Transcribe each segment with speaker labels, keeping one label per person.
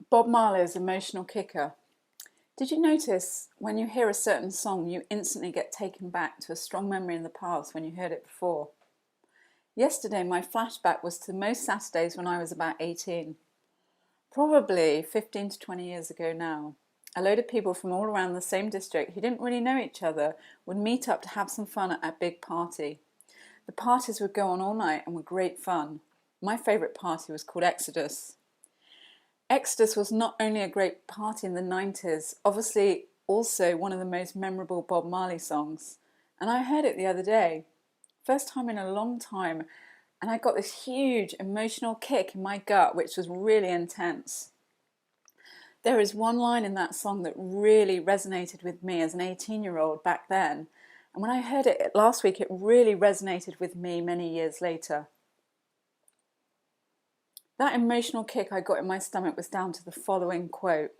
Speaker 1: Bob Marley's Emotional Kicker. Did you notice when you hear a certain song, you instantly get taken back to a strong memory in the past when you heard it before? Yesterday, my flashback was to most Saturdays when I was about 18. Probably 15 to 20 years ago now. A load of people from all around the same district who didn't really know each other would meet up to have some fun at a big party. The parties would go on all night and were great fun. My favourite party was called Exodus. Exodus was not only a great party in the 90s, obviously also one of the most memorable Bob Marley songs. And I heard it the other day, first time in a long time, and I got this huge emotional kick in my gut, which was really intense. There is one line in that song that really resonated with me as an 18-year-old back then, and when I heard it last week, it really resonated with me many years later. That emotional kick I got in my stomach was down to the following quote: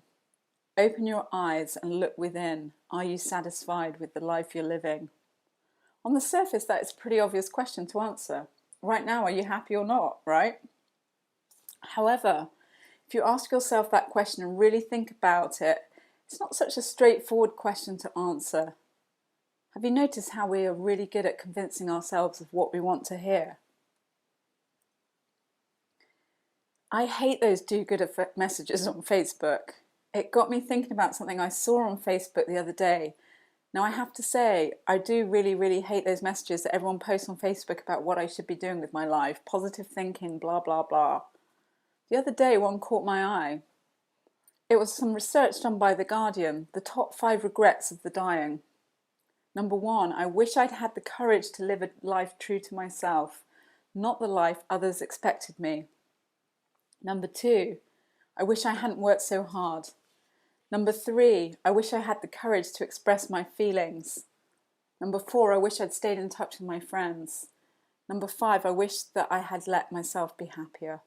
Speaker 1: "Open your eyes and look within. Are you satisfied with the life you're living?" On the surface, that is a pretty obvious question to answer. Right now, are you happy or not, right? However, if you ask yourself that question and really think about it, it's not such a straightforward question to answer. Have you noticed how we are really good at convincing ourselves of what we want to hear? I hate those do-gooder messages on Facebook. It got me thinking about something I saw on Facebook the other day. Now, I have to say, I do really hate those messages that everyone posts on Facebook about what I should be doing with my life, positive thinking, blah, blah, blah. The other day, one caught my eye. It was some research done by The Guardian, the top 5 regrets of the dying. Number 1, I wish I'd had the courage to live a life true to myself, not the life others expected me. Number 2, I wish I hadn't worked so hard. Number 3, I wish I had the courage to express my feelings. Number 4, I wish I'd stayed in touch with my friends. Number 5, I wish that I had let myself be happier.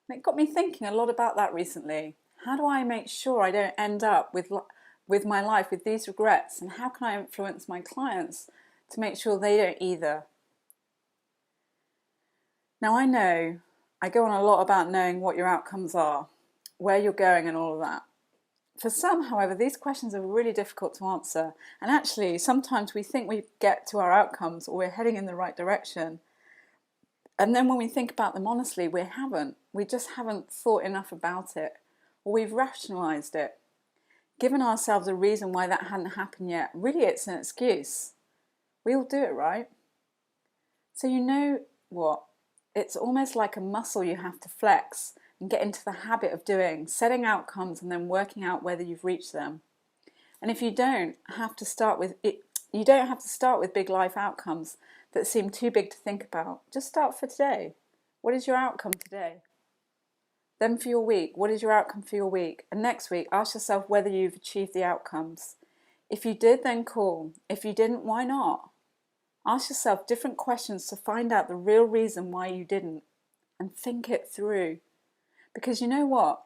Speaker 1: And it got me thinking a lot about that recently. How do I make sure I don't end up with my life with these regrets, and how can I influence my clients to make sure they don't either? Now, I know I go on a lot about knowing what your outcomes are, where you're going and all of that. For some, however, these questions are really difficult to answer. And actually, sometimes we think we get to our outcomes or we're heading in the right direction. And then when we think about them honestly, we haven't. We just haven't thought enough about it, or we've rationalised it, given ourselves a reason why that hadn't happened yet. Really, it's an excuse. We all do it, right? So you know what? It's almost like a muscle you have to flex and get into the habit of doing, setting outcomes and then working out whether you've reached them. And if you don't have to start with it, you don't have to start with big life outcomes that seem too big to think about. Just start for today. What is your outcome today? Then for your week, what is your outcome for your week? And next week, ask yourself whether you've achieved the outcomes. If you did, then cool. If you didn't, why not? Ask yourself different questions to find out the real reason why you didn't, and think it through. Because you know what?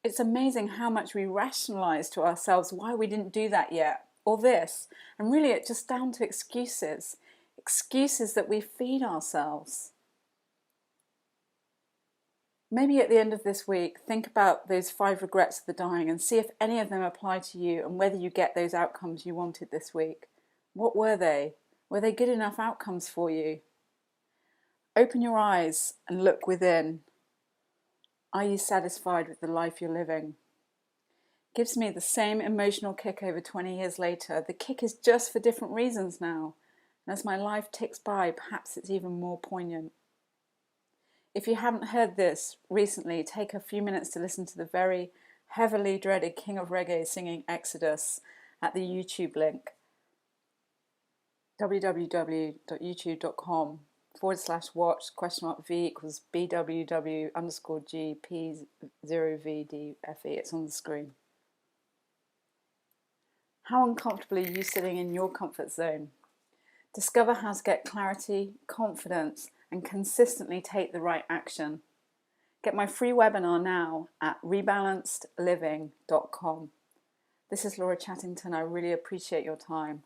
Speaker 1: It's amazing how much we rationalise to ourselves why we didn't do that yet, or this. And really it's just down to excuses. Excuses that we feed ourselves. Maybe at the end of this week, think about those 5 regrets of the dying and see if any of them apply to you and whether you get those outcomes you wanted this week. What were they? Were they good enough outcomes for you? Open your eyes and look within. Are you satisfied with the life you're living? Gives me the same emotional kick over 20 years later. The kick is just for different reasons now. And as my life ticks by, perhaps it's even more poignant. If you haven't heard this recently, take a few minutes to listen to the very heavily dreaded King of Reggae singing Exodus at the YouTube link. www.youtube.com/watch?v = BWW_GP0VDFE. It's on the screen. How uncomfortable are you sitting in your comfort zone? Discover how to get clarity, confidence, and consistently take the right action. Get my free webinar now at rebalancedliving.com. This is Laura Chattington. I really appreciate your time.